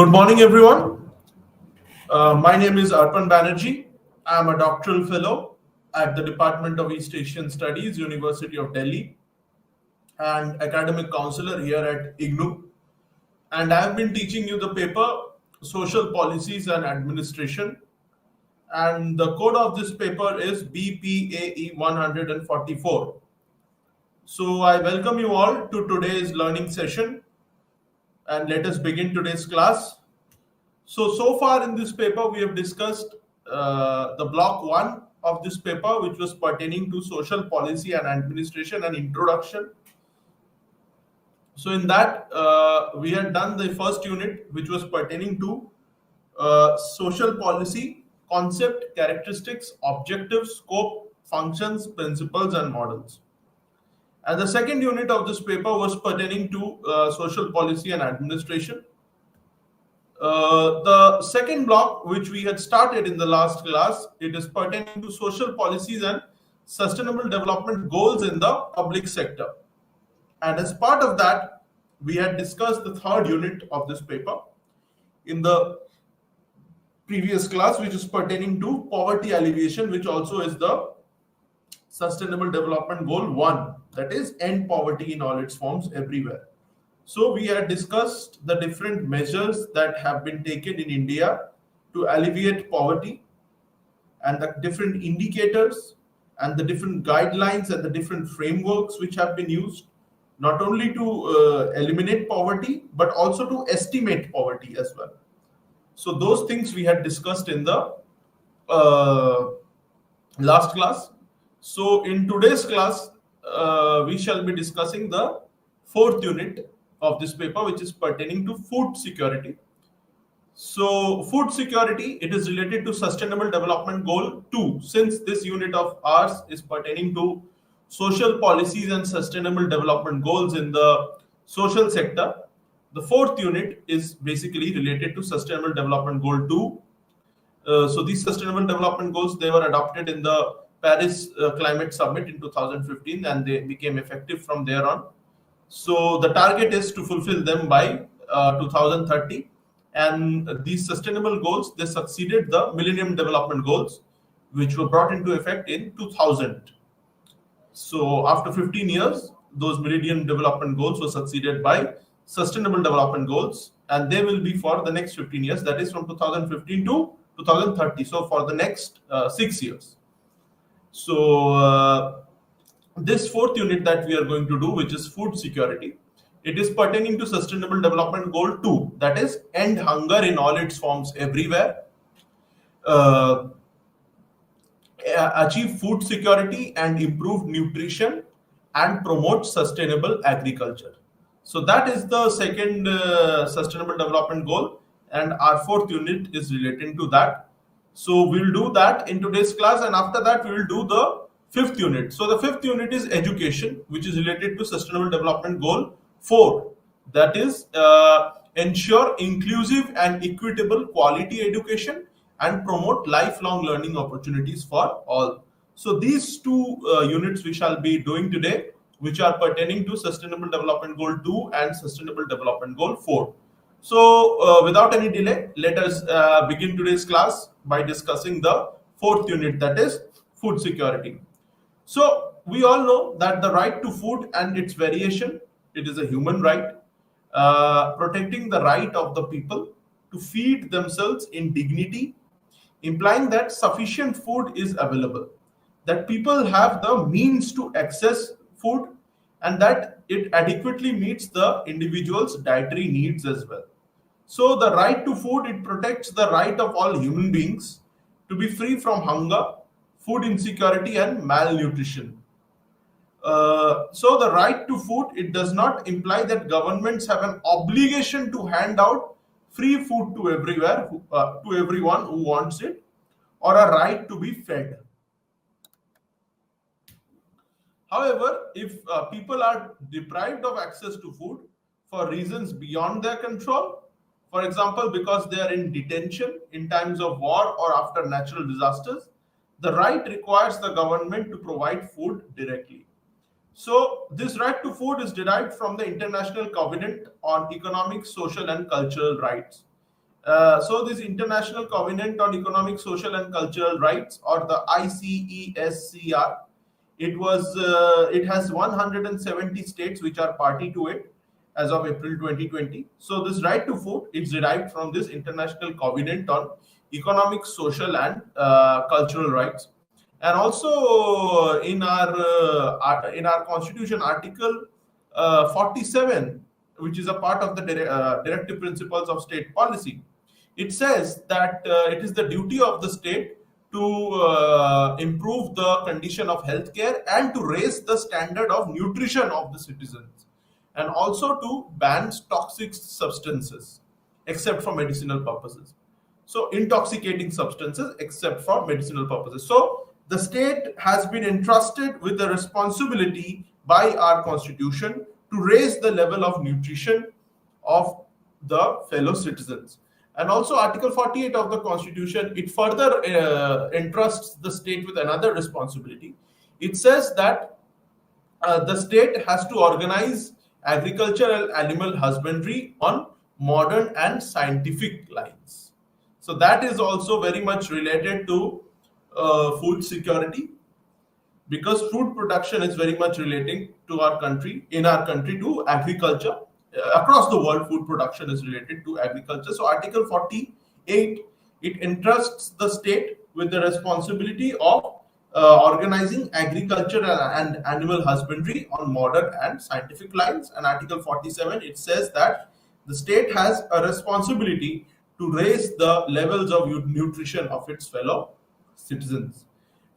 Good morning, everyone. My name is Arpan Banerjee. I am a doctoral fellow at the Department of East Asian Studies, University of Delhi, and academic counselor here at IGNU. And I have been teaching you the paper Social Policies and Administration. And the code of this paper is BPAE 144. So I welcome you all to today's learning session, and let us begin today's class. So far in this paper, we have discussed the block one of this paper, which was pertaining to social policy and administration and introduction. So in that, we had done the first unit, which was pertaining to social policy, concept, characteristics, objectives, scope, functions, principles, and models. And the second unit of this paper was pertaining to social policy and administration. The second block, which we had started in the last class, it is pertaining to social policies and sustainable development goals in the public sector. And as part of that, we had discussed the third unit of this paper in the previous class, which is pertaining to poverty alleviation, which also is the Sustainable Development Goal 1, that is, end poverty in all its forms everywhere. So we had discussed the different measures that have been taken in India to alleviate poverty, and the different indicators and the different guidelines and the different frameworks which have been used, not only to eliminate poverty, but also to estimate poverty as well. So those things we had discussed in the last class. So in today's class, we shall be discussing the fourth unit of this paper, which is pertaining to food security. So food security, it is related to Sustainable Development Goal 2. Since this unit of ours is pertaining to social policies and sustainable development goals in the social sector, the fourth unit is basically related to Sustainable Development Goal 2. So these sustainable development goals, they were adopted in the Paris Climate Summit in 2015, and they became effective from there on. So the target is to fulfill them by 2030. And these sustainable goals, they succeeded the Millennium Development Goals, which were brought into effect in 2000. So after 15 years, those Millennium Development Goals were succeeded by Sustainable Development Goals, and they will be for the next 15 years, that is from 2015 to 2030. So for the next 6 years. So this fourth unit that we are going to do, which is food security, it is pertaining to Sustainable Development Goal 2, that is, end hunger in all its forms everywhere, achieve food security and improve nutrition, and promote sustainable agriculture. So that is the second Sustainable Development Goal, and our fourth unit is relating to that. So we'll do that in today's class, and after that we will do the fifth unit. So the fifth unit is education, which is related to Sustainable Development Goal 4. That is, ensure inclusive and equitable quality education and promote lifelong learning opportunities for all. So these two units we shall be doing today, which are pertaining to Sustainable Development Goal 2 and Sustainable Development Goal 4. So without any delay, let us begin today's class by discussing the fourth unit, that is food security. So we all know that the right to food and its variation, it is a human right, protecting the right of the people to feed themselves in dignity, implying that sufficient food is available, that people have the means to access food, and that it adequately meets the individual's dietary needs as well. So the right to food, it protects the right of all human beings to be free from hunger, food insecurity, and malnutrition. So the right to food, it does not imply that governments have an obligation to hand out free food to everyone who wants it, or a right to be fed. However, if people are deprived of access to food for reasons beyond their control, for example, because they are in detention in times of war or after natural disasters, the right requires the government to provide food directly. So this right to food is derived from the International Covenant on Economic, Social and Cultural Rights. So this International Covenant on Economic, Social and Cultural Rights, or the ICESCR, it has 170 states which are party to it as of April 2020. So this right to food is derived from this International Covenant on Economic, Social and Cultural Rights. And also in our Constitution, Article 47, which is a part of the directive principles of state policy, it says that it is the duty of the state to improve the condition of healthcare and to raise the standard of nutrition of the citizens, and also to ban toxic substances except for medicinal purposes. So intoxicating substances except for medicinal purposes. So the state has been entrusted with the responsibility by our constitution to raise the level of nutrition of the fellow citizens. And also Article 48 of the constitution, it further entrusts the state with another responsibility. It says that the state has to organize agricultural animal husbandry on modern and scientific lines. So that is also very much related to food security, because food production is very much relating to our country, in our country, to agriculture. Across the world, food production is related to agriculture. So Article 48, it entrusts the state with the responsibility of organizing agriculture and animal husbandry on modern and scientific lines. And Article 47, it says that the state has a responsibility to raise the levels of nutrition of its fellow citizens.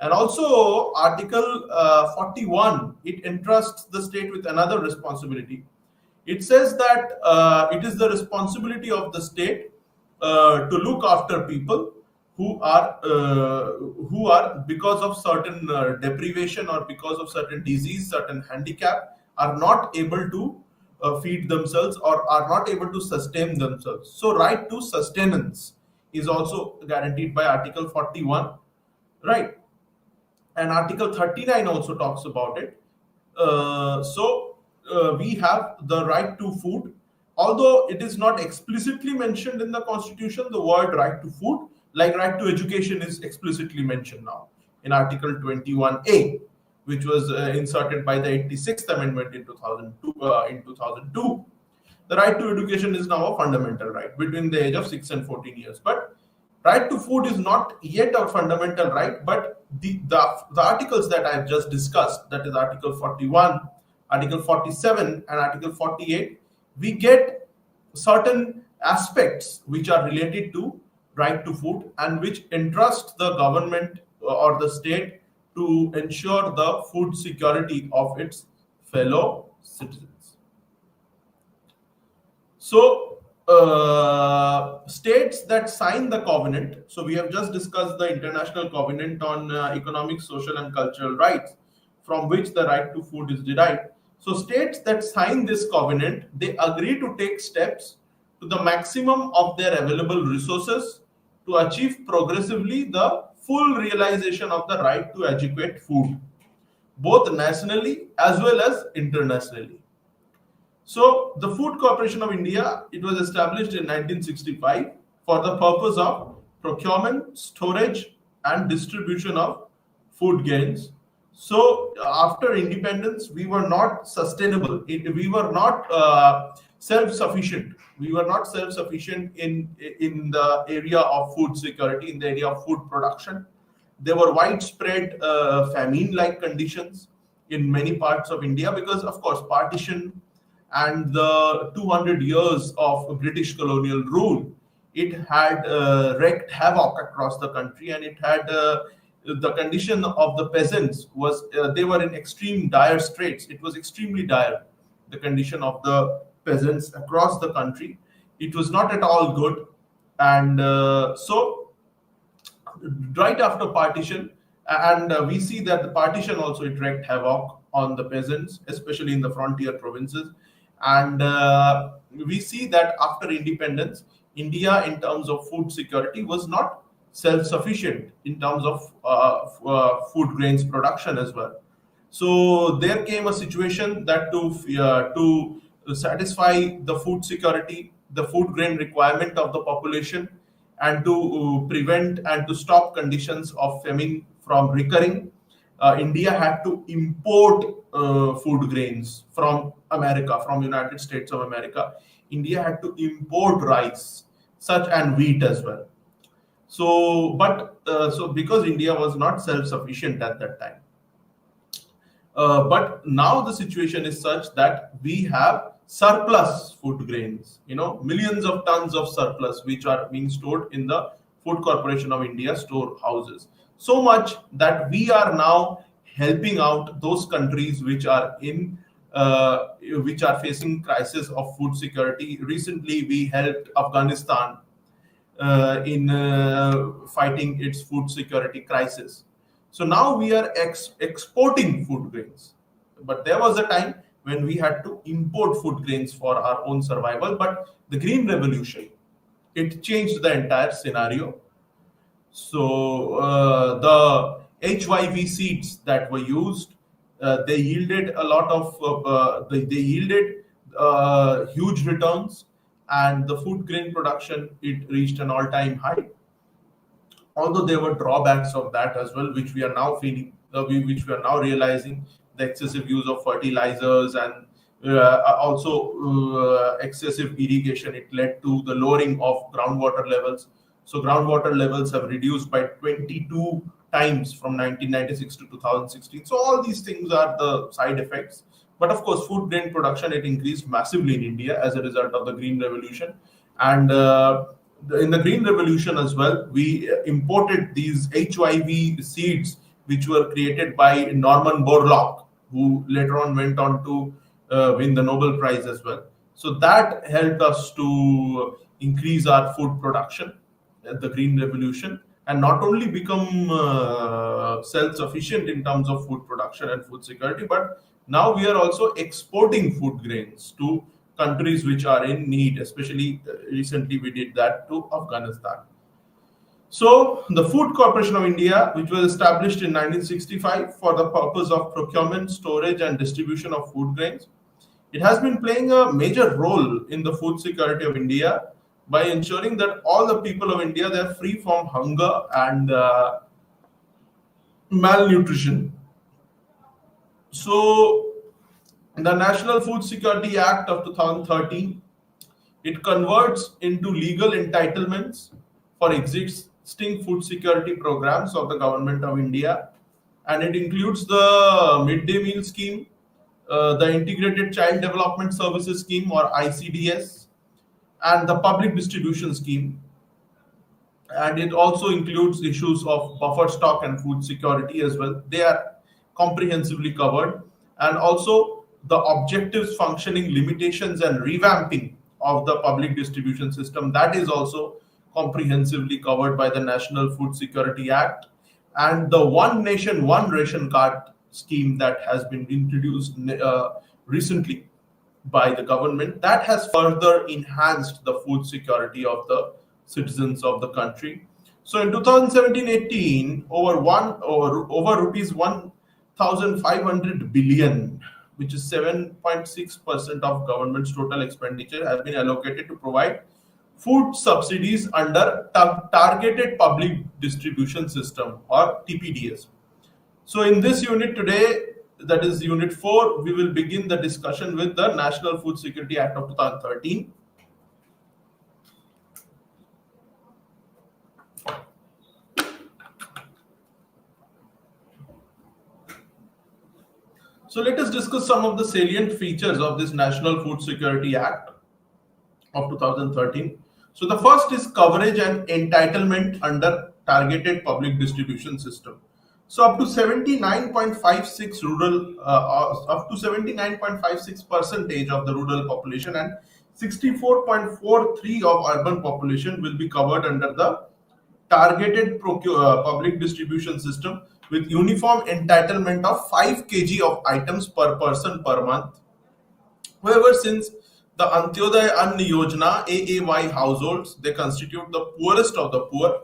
And also Article 41, it entrusts the state with another responsibility. It says that it is the responsibility of the state to look after people who are because of certain deprivation or because of certain disease, certain handicap, are not able to feed themselves or are not able to sustain themselves. So right to sustenance is also guaranteed by Article 41, right? And Article 39 also talks about it. We have the right to food. Although it is not explicitly mentioned in the constitution, the word right to food, like right to education, is explicitly mentioned now in Article 21A, which was inserted by the 86th Amendment in 2002. The right to education is now a fundamental right between the age of 6 and 14 years. But right to food is not yet a fundamental right, but the articles that I've just discussed, that is Article 41, Article 47 and Article 48, we get certain aspects which are related to right to food and which entrust the government or the state to ensure the food security of its fellow citizens. So states that sign the covenant, so we have just discussed the International Covenant on Economic, Social and Cultural Rights, from which the right to food is derived. So states that sign this covenant, they agree to take steps to the maximum of their available resources to achieve progressively the full realization of the right to adequate food, both nationally as well as internationally. So the Food Corporation of India, it was established in 1965 for the purpose of procurement, storage and distribution of food grains. So after independence, we were not sustainable. We were not self-sufficient. We were not self-sufficient in the area of food security, in the area of food production. There were widespread famine-like conditions in many parts of India because, of course, partition and the 200 years of British colonial rule, it had wreaked havoc across the country, and it had the condition of the peasants was they were in extreme dire straits. It was extremely dire, the condition of the peasants across the country. It was not at all good. And so right after partition, and we see that the partition also, it wreaked havoc on the peasants, especially in the frontier provinces. And we see that after independence, India in terms of food security was not self-sufficient in terms of food grains production as well. So there came a situation that to satisfy the food security, the food grain requirement of the population and to prevent and to stop conditions of famine from recurring, India had to import food grains from America, from United States of America. India had to import rice, such and wheat as well. So because India was not self-sufficient at that time, but now the situation is such that we have surplus food grains, millions of tons of surplus which are being stored in the Food Corporation of India storehouses. So much that we are now helping out those countries which are facing crisis of food security. Recently, we helped Afghanistan in fighting its food security crisis. So now we are exporting food grains. But there was a time when we had to import food grains for our own survival. But the Green Revolution, it changed the entire scenario. So the HYV seeds that were used, they yielded a lot of they yielded huge returns, and the food grain production, it reached an all-time high. Although there were drawbacks of that as well, which we are now feeling, which we are now realizing, the excessive use of fertilizers and also excessive irrigation, it led to the lowering of groundwater levels. So groundwater levels have reduced by 22 times from 1996 to 2016. So all these things are the side effects. But of course, food grain production, it increased massively in India as a result of the Green Revolution. And in the Green Revolution as well, we imported these HYV seeds, which were created by Norman Borlaug, who later on went on to win the Nobel Prize as well. So that helped us to increase our food production at the Green Revolution, and not only become self-sufficient in terms of food production and food security, but now we are also exporting food grains to countries which are in need. Especially recently we did that to Afghanistan. So the Food Corporation of India, which was established in 1965 for the purpose of procurement, storage and distribution of food grains, it has been playing a major role in the food security of India by ensuring that all the people of India, they are free from hunger and malnutrition. So the National Food Security Act of 2013, it converts into legal entitlements for existing food security programs of the Government of India, and it includes the midday meal scheme, the Integrated Child Development Services Scheme or ICDS, and the public distribution scheme. And it also includes issues of buffer stock and food security as well. They are comprehensively covered. And also the objectives, functioning, limitations and revamping of the public distribution system, that is also comprehensively covered by the National Food Security Act. And the One Nation, One Ration Card scheme that has been introduced recently by the government, that has further enhanced the food security of the citizens of the country. So in 2017-18, over rupees 1,500 billion, which is 7.6% of government's total expenditure, has been allocated to provide food subsidies under targeted public distribution system or TPDS. So in this unit today, that is unit 4, we will begin the discussion with the National Food Security Act of 2013. So let us discuss some of the salient features of this National Food Security Act of 2013. So the first is coverage and entitlement under targeted public distribution system. So up to 79.56% of the rural population and 64.43% of urban population will be covered under the targeted public distribution system with uniform entitlement of 5 kg of items per person per month. However, since the Antyodaya Ann Yojana AAY households, they constitute the poorest of the poor,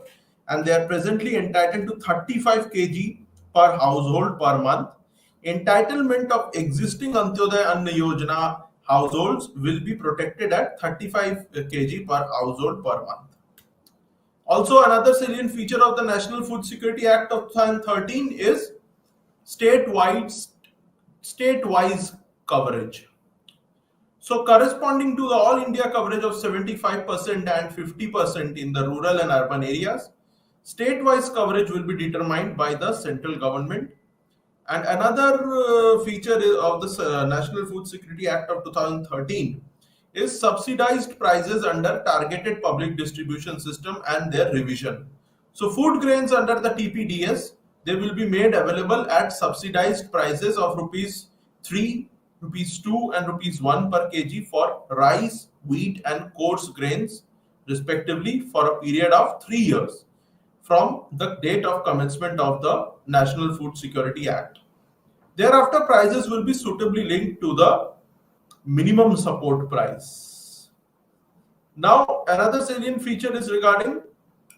and they are presently entitled to 35 kg per household per month. Entitlement of existing Antyodaya Ann Yojana households will be protected at 35 kg per household per month. Also, another salient feature of the National Food Security Act of 2013 is state-wise coverage. So, corresponding to the all India coverage of 75% and 50% in the rural and urban areas, state-wise coverage will be determined by the central government. And another feature of the National Food Security Act of 2013 is subsidized prices under targeted public distribution system and their revision. So food grains under the TPDS, they will be made available at subsidized prices of rupees 3, rupees 2 and rupees 1 per kg for rice, wheat and coarse grains respectively for a period of 3 years from the date of commencement of the National Food Security Act. Thereafter, prices will be suitably linked to the minimum support price. Now, another salient feature is regarding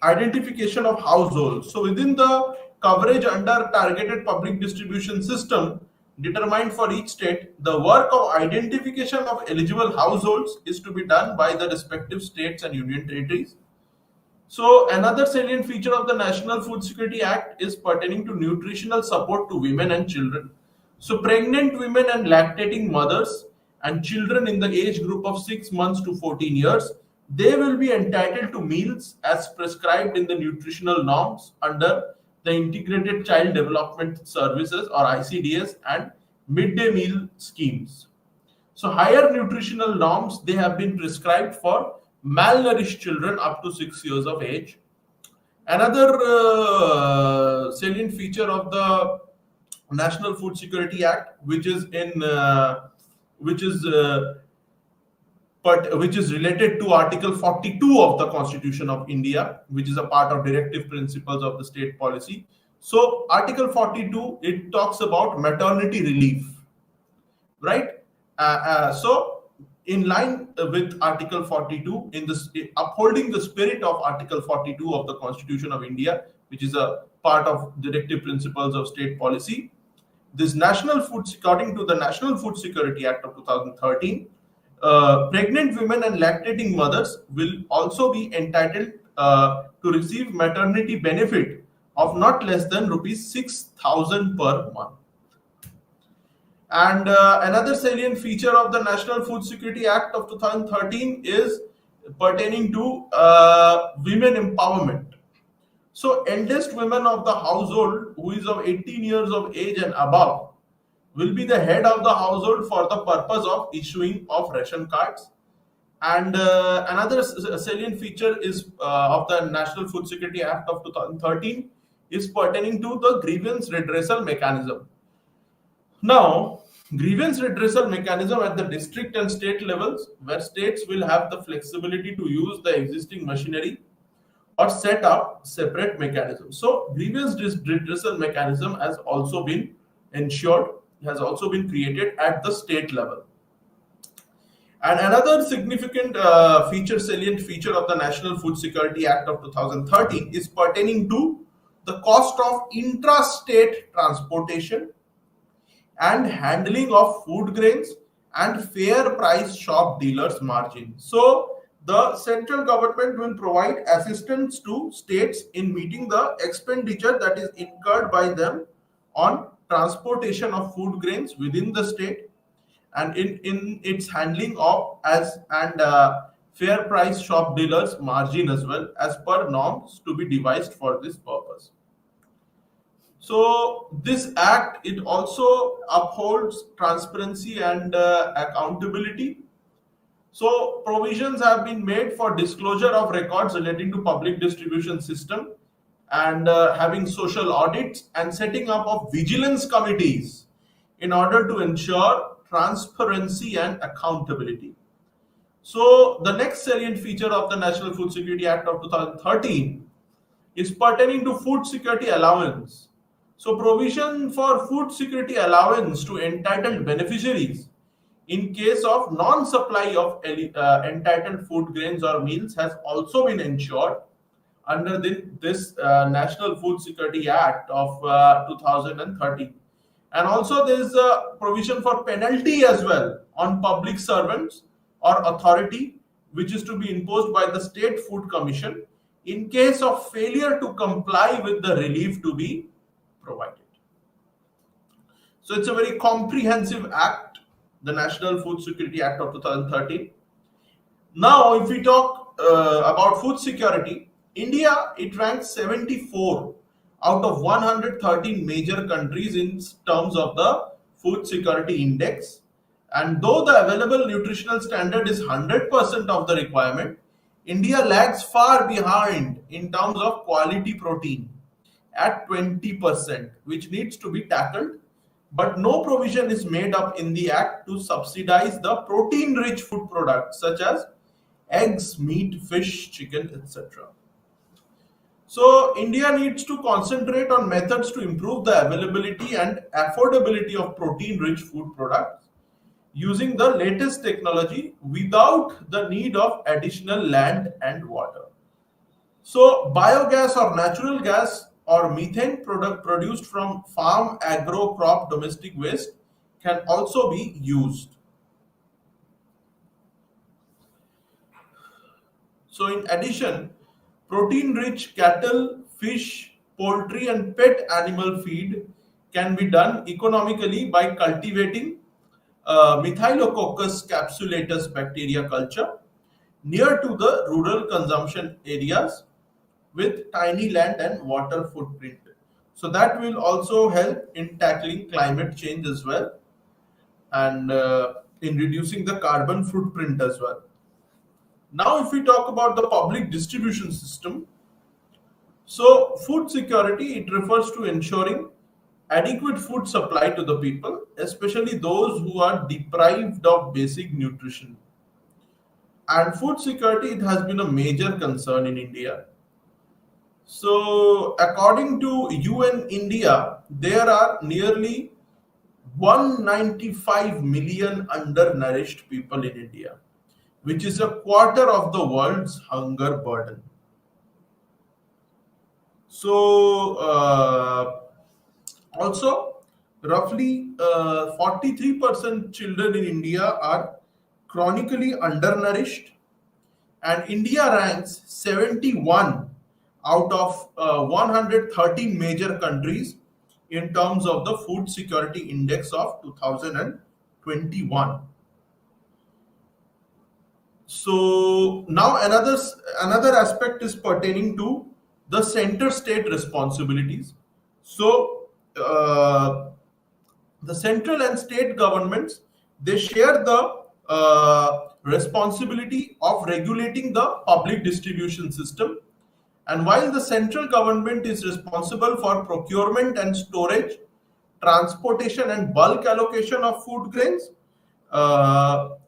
identification of households. So, within the coverage under targeted public distribution system determined for each state, the work of identification of eligible households is to be done by the respective states and union territories. So, another salient feature of the National Food Security Act is pertaining to nutritional support to women and children. So, pregnant women and lactating mothers and children in the age group of 6 months to 14 years, they will be entitled to meals as prescribed in the nutritional norms under the Integrated Child Development Services or ICDS and midday meal schemes. So, higher nutritional norms, they have been prescribed for malnourished children up to 6 years of age. Another salient feature of the National Food Security Act, which is related to Article 42 of the Constitution of India, which is a part of directive principles of the state policy. So, Article 42, it talks about maternity relief, right? So, in line with Article 42, in this upholding the spirit of Article 42 of the Constitution of India, which is a part of directive principles of state policy, this according to the National Food Security Act of 2013, pregnant women and lactating mothers will also be entitled to receive maternity benefit of not less than rupees 6,000 per month. And another salient feature of the National Food Security Act of 2013 is pertaining to women empowerment. So, eldest women of the household who is of 18 years of age and above will be the head of the household for the purpose of issuing of ration cards. And another salient feature is of the National Food Security Act of 2013 is pertaining to the grievance redressal mechanism. Now, grievance redressal mechanism at the district and state levels, where states will have the flexibility to use the existing machinery or set up separate mechanisms. So, grievance redressal mechanism has also been ensured, has also been created at the state level. And another significant salient feature of the National Food Security Act of 2013 is pertaining to the cost of intra-state transportation and handling of food grains and fair price shop dealers margin. So, the central government will provide assistance to states in meeting the expenditure that is incurred by them on transportation of food grains within the state and in its handling of fair price shop dealers margin as well, as per norms to be devised for this purpose. So this act, it also upholds transparency and accountability. So provisions have been made for disclosure of records relating to public distribution system and having social audits and setting up of vigilance committees in order to ensure transparency and accountability. So the next salient feature of the National Food Security Act of 2013 is pertaining to food security allowance. So provision for food security allowance to entitled beneficiaries in case of non-supply of entitled food grains or meals has also been ensured under this National Food Security Act of 2013. And also there is a provision for penalty as well on public servants or authority, which is to be imposed by the State Food Commission in case of failure to comply with the relief to be provided. So it's a very comprehensive act, the National Food Security Act of 2013. Now, if we talk about food security, India, it ranks 74 out of 113 major countries in terms of the food security index. And though the available nutritional standard is 100% of the requirement, India lags far behind in terms of quality protein at 20%, which needs to be tackled. But no provision is made up in the Act to subsidize the protein rich food products such as eggs, meat, fish, chicken, etc. So, India needs to concentrate on methods to improve the availability and affordability of protein rich food products using the latest technology without the need of additional land and water. So, biogas or natural gas or methane product produced from farm agro crop domestic waste can also be used. So, in addition, protein rich cattle, fish, poultry, and pet animal feed can be done economically by cultivating Methylococcus capsulatus bacteria culture near to the rural consumption areas with tiny land and water footprint. So that will also help in tackling climate change as well, and in reducing the carbon footprint as well. Now, if we talk about the public distribution system, so food security, it refers to ensuring adequate food supply to the people, especially those who are deprived of basic nutrition. And food security, it has been a major concern in India. So, according to UN India, there are nearly 195 million undernourished people in India, which is a quarter of the world's hunger burden. So, also, roughly 43% children in India are chronically undernourished, and India ranks 71 out of 113 major countries in terms of the Food Security Index of 2021. So now another aspect is pertaining to the center state responsibilities. So the central and state governments, they share the responsibility of regulating the public distribution system. And while the central government is responsible for procurement and storage, transportation and bulk allocation of food grains,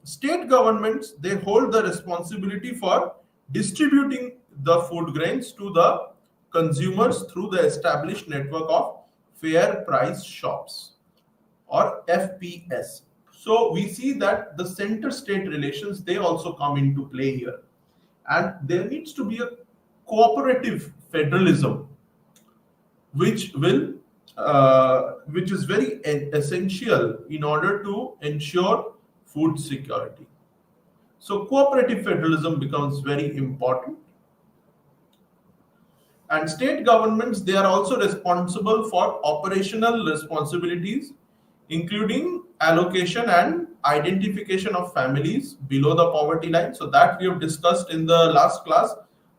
state governments, they hold the responsibility for distributing the food grains to the consumers through the established network of fair price shops or FPS. So we see that the center state relations, they also come into play here, and there needs to be a cooperative federalism which is very essential in order to ensure food security. So cooperative federalism becomes very important. And state governments, they are also responsible for operational responsibilities, including allocation and identification of families below the poverty line. So that we have discussed in the last class,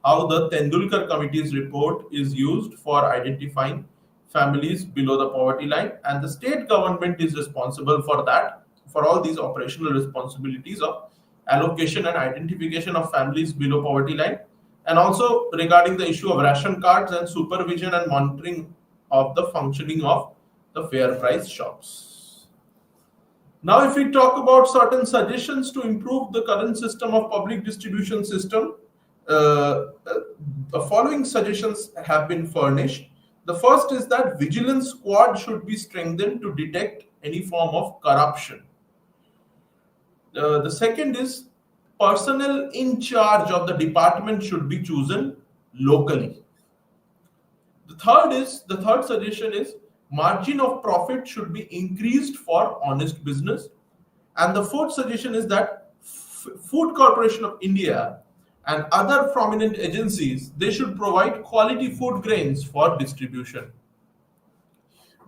how the Tendulkar Committee's report is used for identifying families below the poverty line, and the state government is responsible for that, for all these operational responsibilities of allocation and identification of families below poverty line, and also regarding the issue of ration cards and supervision and monitoring of the functioning of the fair price shops. Now, if we talk about certain suggestions to improve the current system of public distribution system, the following suggestions have been furnished. The first is that vigilance squad should be strengthened to detect any form of corruption. The second is personnel in charge of the department should be chosen locally. The third suggestion is margin of profit should be increased for honest business. And the fourth suggestion is that Food Corporation of India and other prominent agencies, they should provide quality food grains for distribution.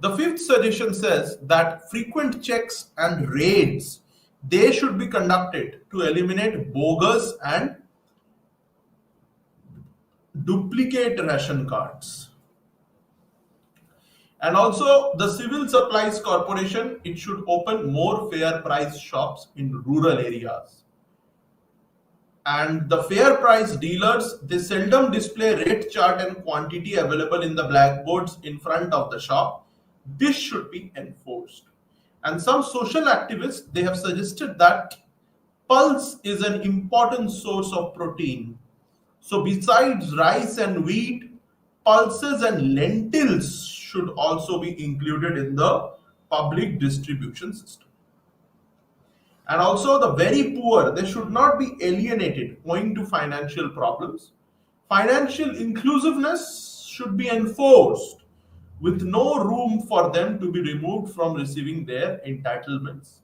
The fifth suggestion says that frequent checks and raids, they should be conducted to eliminate bogus and duplicate ration cards. And also the Civil Supplies Corporation, it should open more fair price shops in rural areas. And the fair price dealers, they seldom display rate chart and quantity available in the blackboards in front of the shop. This should be enforced. And some social activists, they have suggested that pulse is an important source of protein. So besides rice and wheat, pulses and lentils should also be included in the public distribution system. And also the very poor, they should not be alienated owing to financial problems. Financial inclusiveness should be enforced with no room for them to be removed from receiving their entitlements.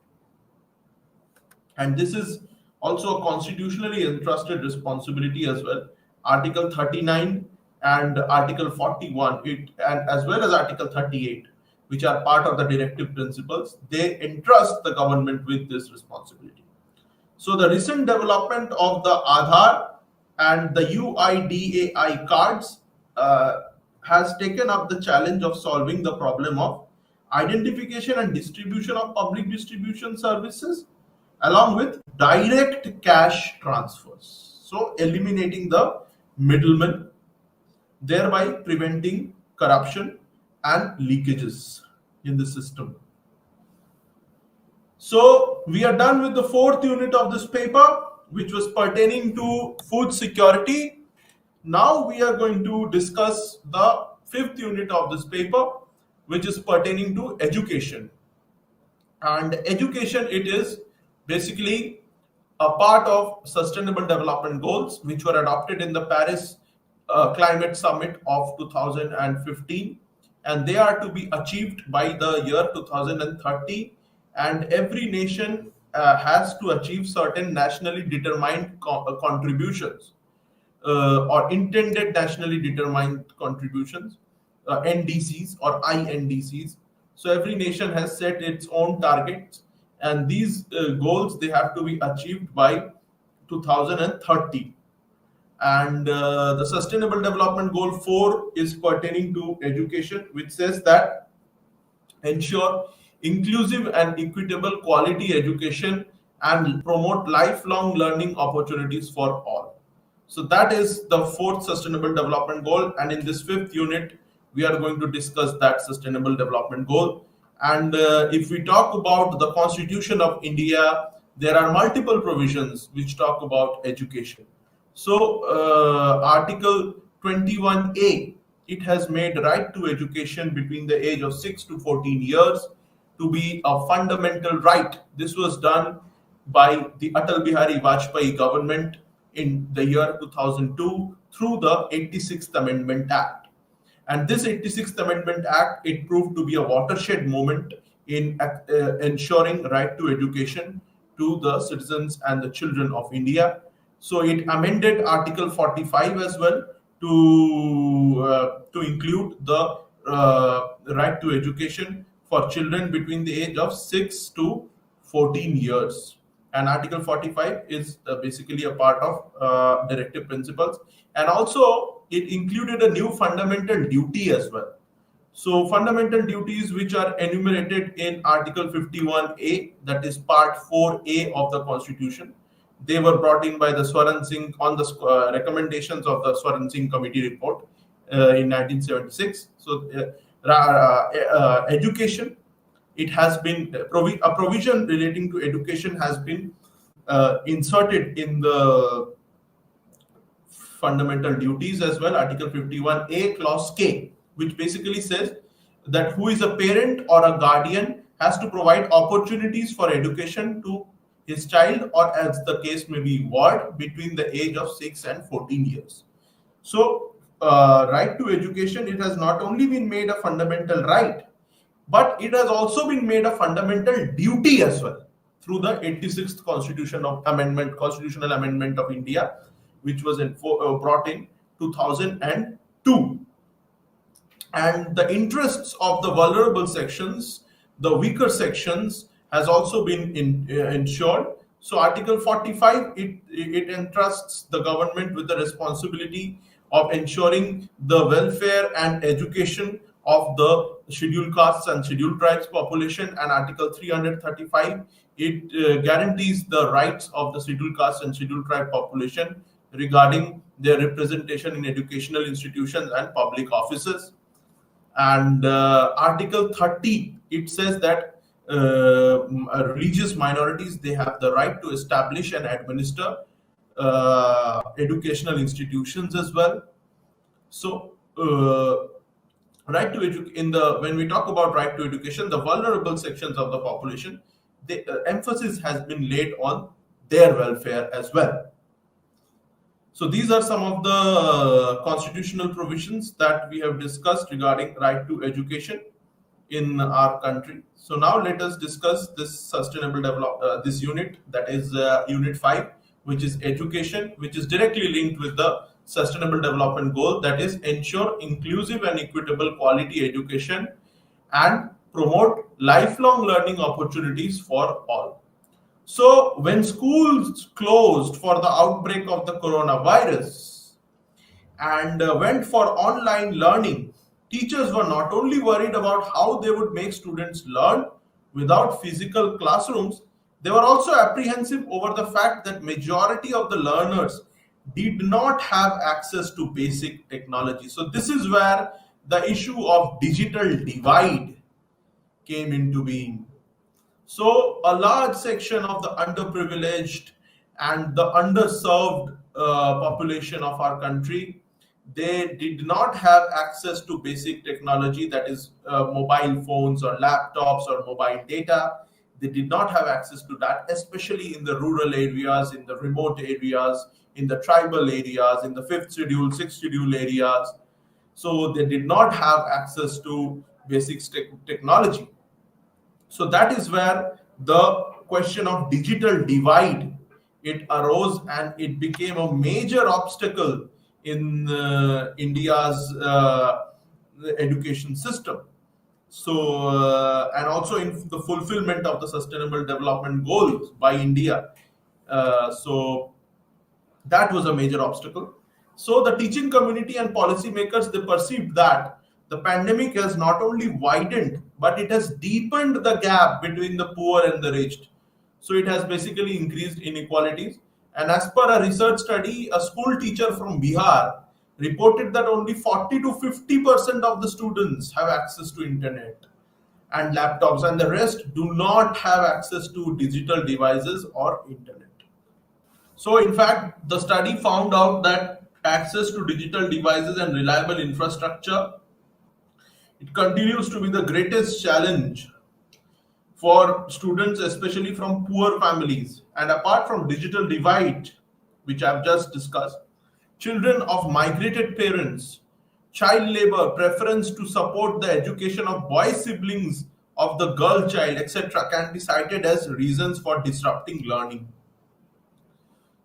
And this is also a constitutionally entrusted responsibility as well. Article 39 and Article 41, and as well as Article 38, which are part of the directive principles, they entrust the government with this responsibility. So the recent development of the Aadhaar and the UIDAI cards has taken up the challenge of solving the problem of identification and distribution of public distribution services along with direct cash transfers. So eliminating the middlemen, thereby preventing corruption and leakages in the system. So we are done with the fourth unit of this paper, which was pertaining to food security. Now we are going to discuss the fifth unit of this paper, which is pertaining to education. And education, it is basically a part of sustainable development goals, which were adopted in the Paris Climate Summit of 2015, and they are to be achieved by the year 2030. And every nation has to achieve certain nationally determined contributions or intended nationally determined contributions, NDCs or INDCs. So every nation has set its own targets, and these goals, they have to be achieved by 2030. And the Sustainable Development Goal 4 is pertaining to education, which says that ensure inclusive and equitable quality education and promote lifelong learning opportunities for all. So that is the fourth Sustainable Development Goal. And in this fifth unit, we are going to discuss that Sustainable Development Goal. And if we talk about the Constitution of India, there are multiple provisions which talk about education. So Article 21A, it has made right to education between the age of 6 to 14 years to be a fundamental right. This was done by the Atal Bihari Vajpayee government in the year 2002 through the 86th Amendment Act. And this 86th Amendment Act, it proved to be a watershed moment in ensuring right to education to the citizens and the children of India. So it amended Article 45 as well to include the right to education for children between the age of 6 to 14 years. And Article 45 is basically a part of directive principles. And also it included a new fundamental duty as well. So fundamental duties which are enumerated in Article 51A, that is Part 4A of the Constitution. They were brought in by the Swaran Singh on the recommendations of the Swaran Singh Committee report in 1976. So education, it has been a provision relating to education has been inserted in the fundamental duties as well. Article 51A clause K, which basically says that who is a parent or a guardian has to provide opportunities for education to his child, or as the case may be, ward between the age of 6 and 14 years. So right to education, it has not only been made a fundamental right, but it has also been made a fundamental duty as well. through the 86th constitutional amendment of India, which was brought in 2002. And the interests of the vulnerable sections, the weaker sections, has also been ensured. So Article 45, it entrusts the government with the responsibility of ensuring the welfare and education of the scheduled castes and scheduled tribes population. And Article 335, it guarantees the rights of the scheduled caste and scheduled tribe population regarding their representation in educational institutions and public offices. And Article 30, it says that religious minorities, they have the right to establish and administer educational institutions as well. So right to when we talk about right to education, the vulnerable sections of the population, the emphasis has been laid on their welfare as well. So these are some of the constitutional provisions that we have discussed regarding right to education in our country. So now let us discuss this sustainable this unit, that is unit 5, which is education, which is directly linked with the sustainable development goal, that is ensure inclusive and equitable quality education and promote lifelong learning opportunities for all. So when schools closed for the outbreak of the coronavirus and went for online learning, teachers were not only worried about how they would make students learn without physical classrooms, they were also apprehensive over the fact that majority of the learners did not have access to basic technology. So this is where the issue of digital divide came into being. So a large section of the underprivileged and the underserved population of our country, they did not have access to basic technology, that is mobile phones or laptops or mobile data. They did not have access to that, especially in the rural areas, in the remote areas, in the tribal areas, in the 5th schedule, 6th schedule areas. So they did not have access to basic technology. So that is where the question of digital divide, it arose, and it became a major obstacle in India's education system. So and also in the fulfillment of the sustainable development goals by India. So that was a major obstacle. So the teaching community and policymakers, they perceived that the pandemic has not only widened, but it has deepened the gap between the poor and the rich. So it has basically increased inequalities. And as per a research study, a school teacher from Bihar reported that only 40 to 50% of the students have access to internet and laptops, and the rest do not have access to digital devices or internet. So in fact, the study found out that access to digital devices and reliable infrastructure, it continues to be the greatest challenge for students, especially from poor families. And apart from digital divide, which I've just discussed, children of migrated parents, child labor, preference to support the education of boy siblings of the girl child, etc., can be cited as reasons for disrupting learning.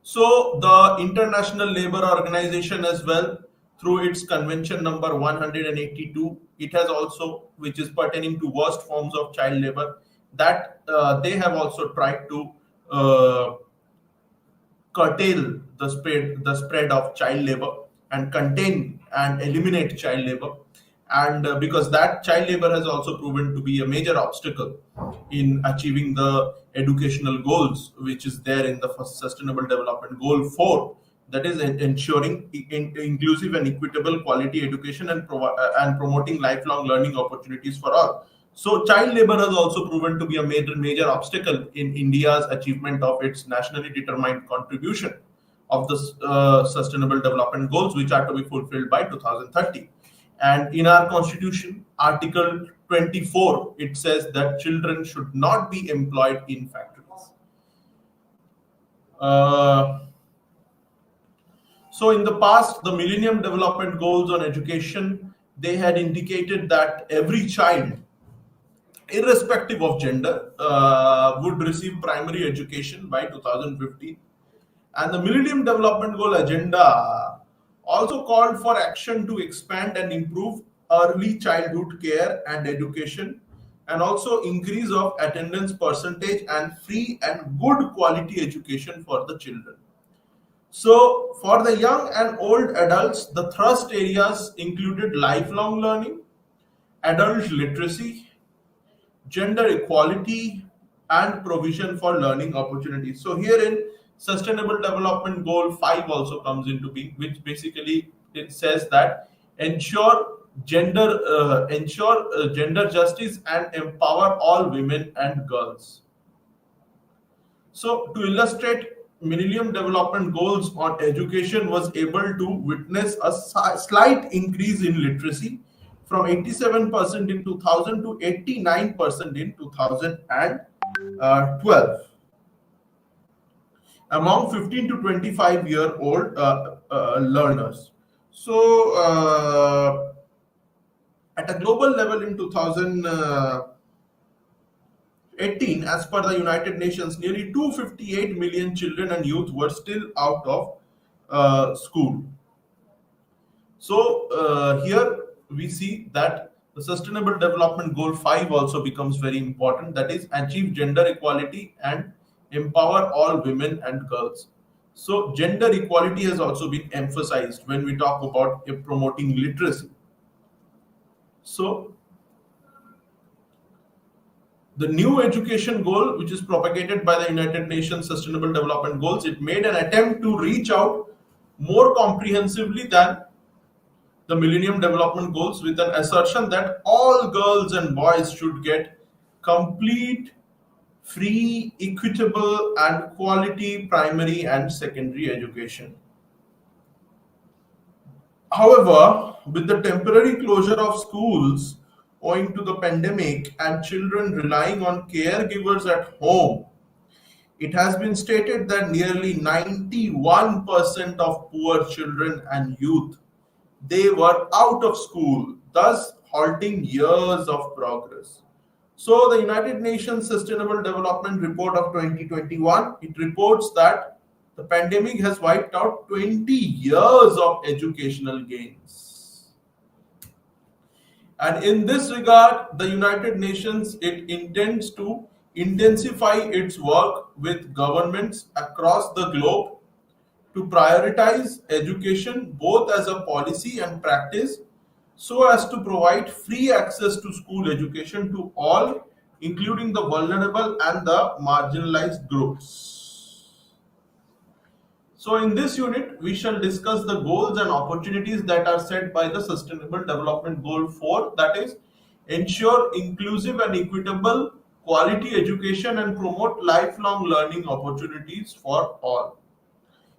So the International Labour Organization as well, through its convention number 182, it has also, which is pertaining to worst forms of child labor, that they have also tried to curtail the spread of child labor and contain and eliminate child labor. And because that child labor has also proven to be a major obstacle in achieving the educational goals, which is there in the first Sustainable Development Goal 4, that is ensuring inclusive and equitable quality education and promoting lifelong learning opportunities for all. So child labor has also proven to be a major obstacle in India's achievement of its nationally determined contribution of the Sustainable Development Goals, which are to be fulfilled by 2030. And in our constitution, Article 24, it says that children should not be employed in factories. So in the past, the Millennium Development Goals on education, they had indicated that every child irrespective of gender, would receive primary education by 2050. And the Millennium Development Goal Agenda also called for action to expand and improve early childhood care and education, and also increase of attendance percentage and free and good quality education for the children. So, for the young and old adults, the thrust areas included lifelong learning, adult literacy, gender equality, and provision for learning opportunities. So herein sustainable development goal 5 also comes into being, which basically it says that ensure gender justice and empower all women and girls. So, to illustrate, Millennium Development Goals on education was able to witness a slight increase in literacy from 87% in 2000 to 89% in 2012 among 15 to 25-year-old learners. So, at a global level in 2018, as per the United Nations, nearly 258 million children and youth were still out of school. So here we see that the Sustainable Development Goal 5 also becomes very important, that is, achieve gender equality and empower all women and girls. So, gender equality has also been emphasized when we talk about promoting literacy. So, the new education goal, which is propagated by the United Nations Sustainable Development Goals, it made an attempt to reach out more comprehensively than the Millennium Development Goals, with an assertion that all girls and boys should get complete, free, equitable, and quality primary and secondary education. However, with the temporary closure of schools owing to the pandemic and children relying on caregivers at home, it has been stated that nearly 91% of poor children and youth, they were out of school, thus halting years of progress. So the United Nations Sustainable Development Report of 2021, it reports that the pandemic has wiped out 20 years of educational gains. And in this regard, the United Nations, it intends to intensify its work with governments across the globe to prioritize education both as a policy and practice, so as to provide free access to school education to all, including the vulnerable and the marginalized groups. So, in this unit, we shall discuss the goals and opportunities that are set by the Sustainable Development Goal 4, that is, ensure inclusive and equitable quality education and promote lifelong learning opportunities for all,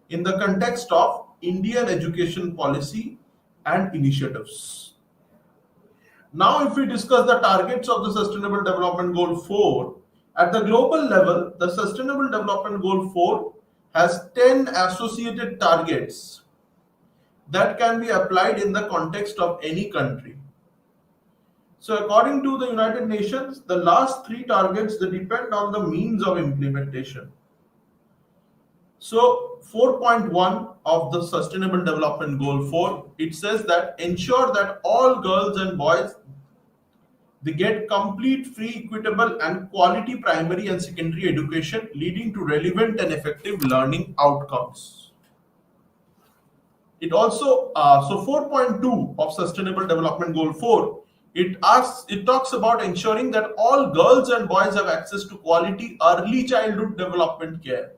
in the context of Indian education policy and initiatives. Now, if we discuss the targets of the Sustainable Development Goal 4, at the global level, the Sustainable Development Goal 4 has 10 associated targets that can be applied in the context of any country. So, according to the United Nations, the last three targets, they depend on the means of implementation. So 4.1 of the Sustainable Development Goal 4, it says that ensure that all girls and boys, they get complete, free, equitable, and quality primary and secondary education, leading to relevant and effective learning outcomes. It also, so 4.2 of Sustainable Development Goal 4, it talks about ensuring that all girls and boys have access to quality early childhood development care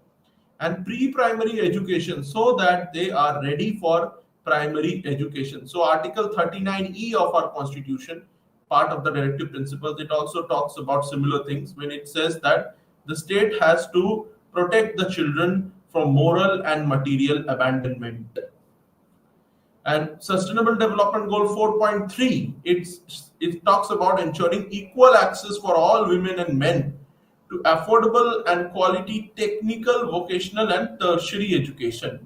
and pre-primary education, so that they are ready for primary education. So Article 39E of our Constitution, part of the directive principles, it also talks about similar things when it says that the state has to protect the children from moral and material abandonment. And Sustainable Development Goal 4.3, it talks about ensuring equal access for all women and men to affordable and quality technical, vocational, and tertiary education.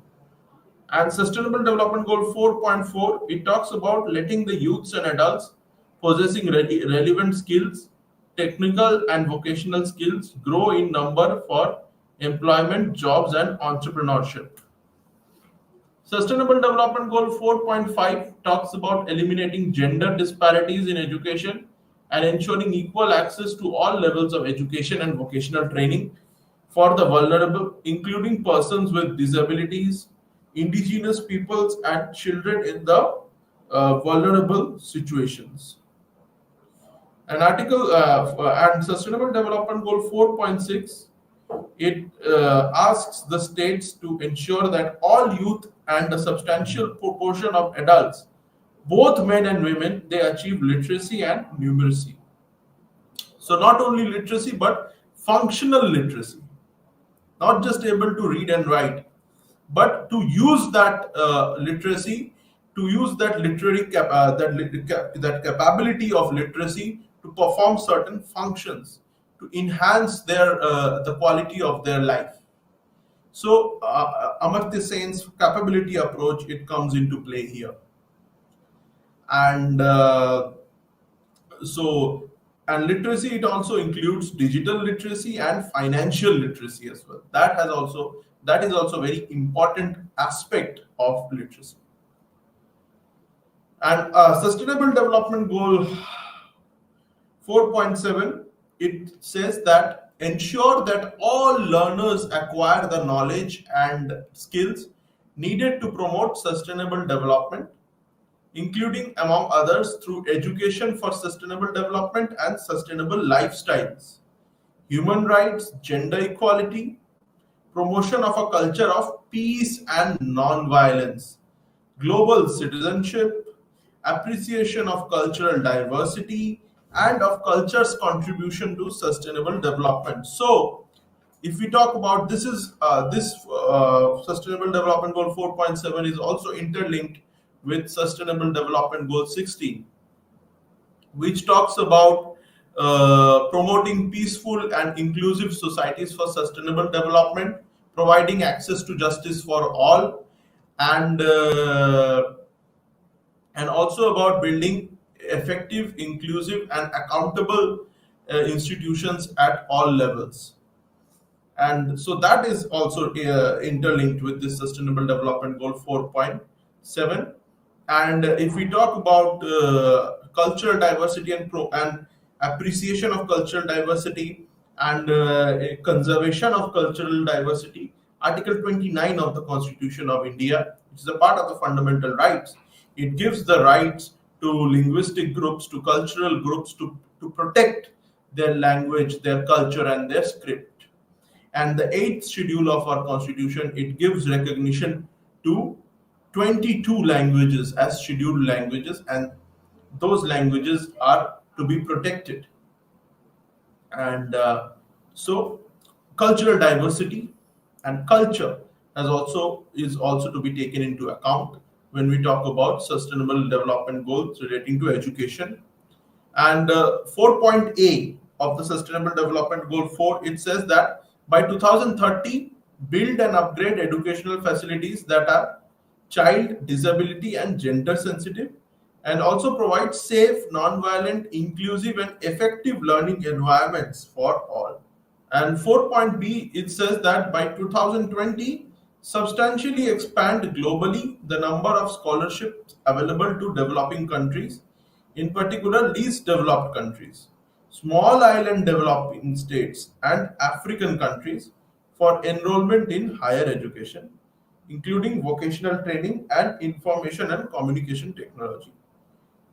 And Sustainable Development Goal 4.4, it talks about letting the youths and adults possessing relevant skills technical and vocational skills grow in number for employment, jobs, and entrepreneurship. Sustainable Development Goal 4.5 talks about eliminating gender disparities in education and ensuring equal access to all levels of education and vocational training for the vulnerable, including persons with disabilities, indigenous peoples, and children in the vulnerable situations. An article and Sustainable Development Goal 4.6, it asks the states to ensure that all youth and a substantial proportion of adults, both men and women, they achieve literacy and numeracy. So not only literacy but functional literacy, not just able to read and write, but to use that literacy, to use that that capability of literacy to perform certain functions, to enhance the quality of their life. So Amartya Sen's capability approach, it comes into play here. And so and literacy, it also includes digital literacy and financial literacy as well. That is also very important aspect of literacy. And Sustainable Development Goal 4.7, it says that ensure that all learners acquire the knowledge and skills needed to promote sustainable development, including among others through education for sustainable development and sustainable lifestyles, human rights, gender equality, promotion of a culture of peace and non-violence, global citizenship, appreciation of cultural diversity, and of culture's contribution to sustainable development. So, if we talk about this Sustainable Development Goal 4.7 is also interlinked with Sustainable Development Goal 16, which talks about promoting peaceful and inclusive societies for sustainable development, providing access to justice for all, and also about building effective, inclusive, and accountable institutions at all levels. And so that is also interlinked with this Sustainable Development Goal 4.7. And if we talk about cultural diversity and appreciation of cultural diversity and conservation of cultural diversity, Article 29 of the Constitution of India, which is a part of the fundamental rights, it gives the rights to linguistic groups, to cultural groups, to protect their language, their culture, and their script. And the 8th schedule of our Constitution, it gives recognition to 22 languages as scheduled languages, and those languages are to be protected. And so cultural diversity and culture is also to be taken into account when we talk about sustainable development goals relating to education. And 4.A of the Sustainable Development Goal 4, it says that by 2030, build and upgrade educational facilities that are child, disability, and gender sensitive, and also provide safe, non-violent, inclusive, and effective learning environments for all. And 4.B, it says that by 2020, substantially expand globally the number of scholarships available to developing countries, in particular least developed countries, small island developing states, and African countries for enrollment in higher education, including vocational training and information and communication technology,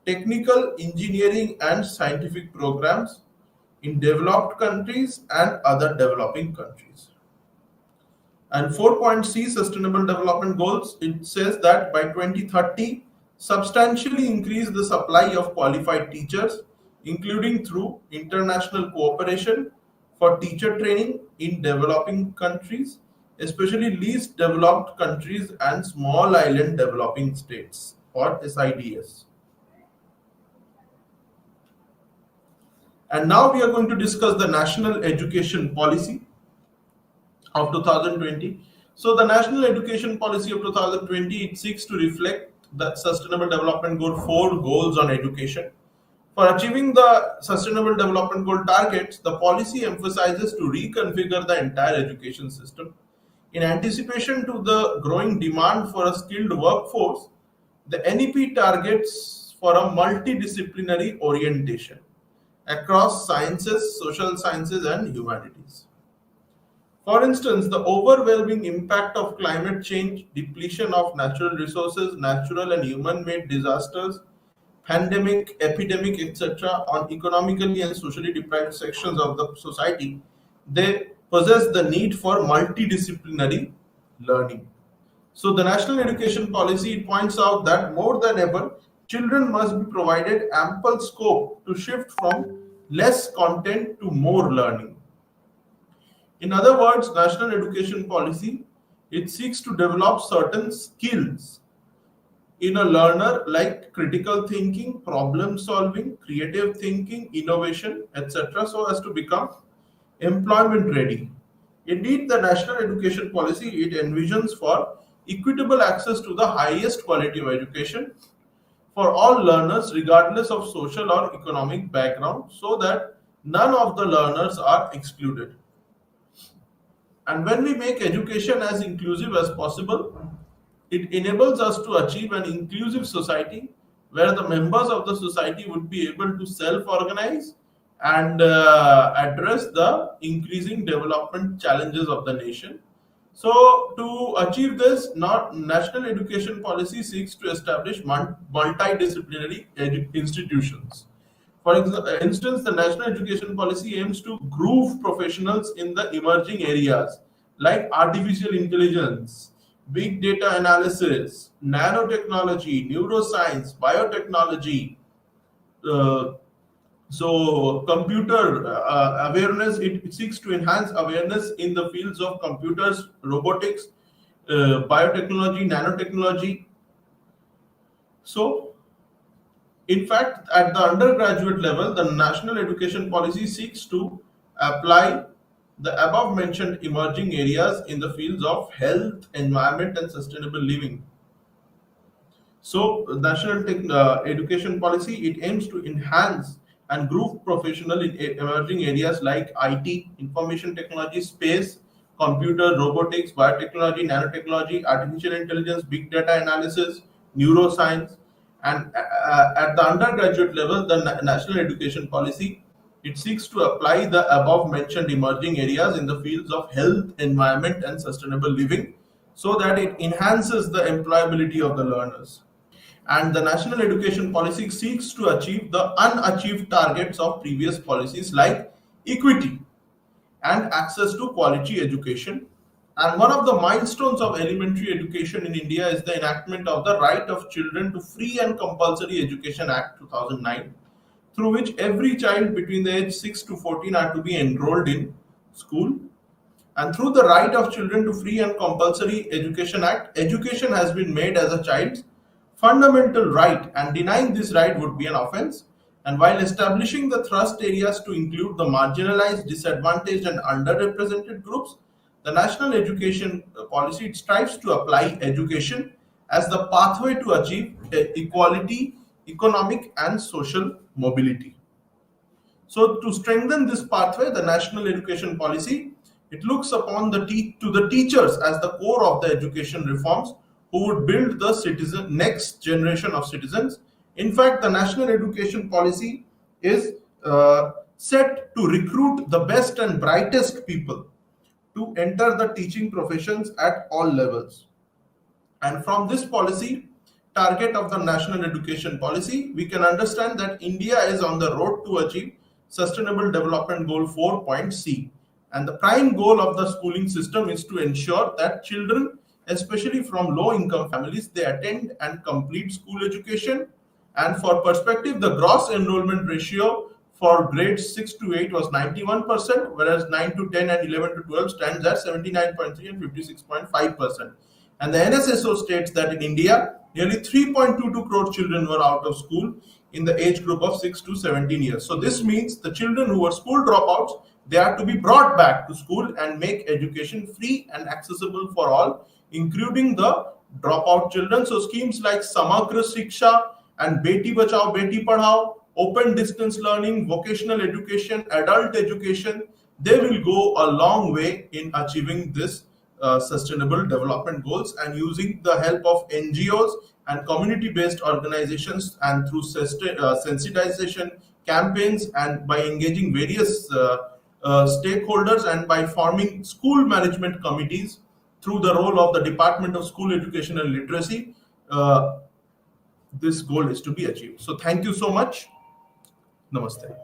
technical, engineering, and scientific programs in developed countries and other developing countries. And 4.C Sustainable Development Goals, it says that by 2030, substantially increase the supply of qualified teachers, including through international cooperation for teacher training in developing countries, especially least developed countries and small island developing states, or SIDS. And now we are going to discuss the National Education Policy of 2020. So the National Education Policy of 2020, it seeks to reflect the Sustainable Development Goal 4 goals on education For achieving the Sustainable Development Goal targets, the policy emphasizes to reconfigure the entire education system. In anticipation to the growing demand for a skilled workforce, the NEP targets for a multidisciplinary orientation across sciences, social sciences, and humanities. For instance, the overwhelming impact of climate change, depletion of natural resources, natural and human made disasters, pandemic, epidemic, etc., on economically and socially deprived sections of the society, they possess the need for multidisciplinary learning. So, the National Education Policy it points out that more than ever, children must be provided ample scope to shift from less content to more learning. In other words, National Education Policy it seeks to develop certain skills in a learner like critical thinking, problem solving, creative thinking, innovation, etc., so as to become employment ready. Indeed, the National Education Policy it envisions for equitable access to the highest quality of education for all learners regardless of social or economic background so that none of the learners are excluded. And when we make education as inclusive as possible, it enables us to achieve an inclusive society where the members of the society would be able to self organize and address the increasing development challenges of the nation. So, to achieve this, not national education policy seeks to establish multidisciplinary institutions. For instance, the national education policy aims to groove professionals in the emerging areas like artificial intelligence, big data analysis, nanotechnology, neuroscience, biotechnology. Uh, so, computer awareness, it seeks to enhance awareness in the fields of computers, robotics, biotechnology, nanotechnology. So, in fact, at the undergraduate level, the national education policy seeks to apply the above mentioned emerging areas in the fields of health, environment, and sustainable living. So, national education policy it aims to enhance and groove professional in emerging areas like IT, information technology, space, computer, robotics, biotechnology, nanotechnology, artificial intelligence, big data analysis, neuroscience, and at the undergraduate level, the national education policy it seeks to apply the above mentioned emerging areas in the fields of health, environment, and sustainable living, so that it enhances the employability of the learners. And the national education policy seeks to achieve the unachieved targets of previous policies like equity and access to quality education. And one of the milestones of elementary education in India is the enactment of the Right of Children to Free and Compulsory Education Act 2009, through which every child between the age 6 to 14 are to be enrolled in school. And through the Right of Children to Free and Compulsory Education Act, education has been made as a child's fundamental right, and denying this right would be an offense. And while establishing the thrust areas to include the marginalized, disadvantaged, and underrepresented groups, the national education policy it strives to apply education as the pathway to achieve equality, economic, and social mobility. So, to strengthen this pathway, the national education policy it looks upon to the teachers as the core of the education reforms who would build the next generation of citizens. In fact, the national education policy is set to recruit the best and brightest people to enter the teaching professions at all levels. And from this policy target of the national education policy, we can understand that India is on the road to achieve Sustainable Development Goal 4.C. And the prime goal of the schooling system is to ensure that children, especially from low income families, they attend and complete school education. And for perspective, the gross enrollment ratio for grades 6 to 8 was 91%, whereas 9 to 10 and 11 to 12 stands at 79.3 and 56.5%. And the NSSO states that in India, nearly 3.22 crore children were out of school in the age group of 6 to 17 years. So this means the children who were school dropouts, they are to be brought back to school and make education free and accessible for all, including the dropout children. So schemes like Samagra Shiksha and Beti Bachao, Beti Padhao, open distance learning, vocational education, adult education, they will go a long way in achieving this sustainable development goals, and using the help of NGOs and community-based organizations, and through sensitization campaigns, and by engaging various stakeholders, and by forming school management committees through the role of the Department of School Education and Literacy, this goal is to be achieved. So thank you so much. Namaste.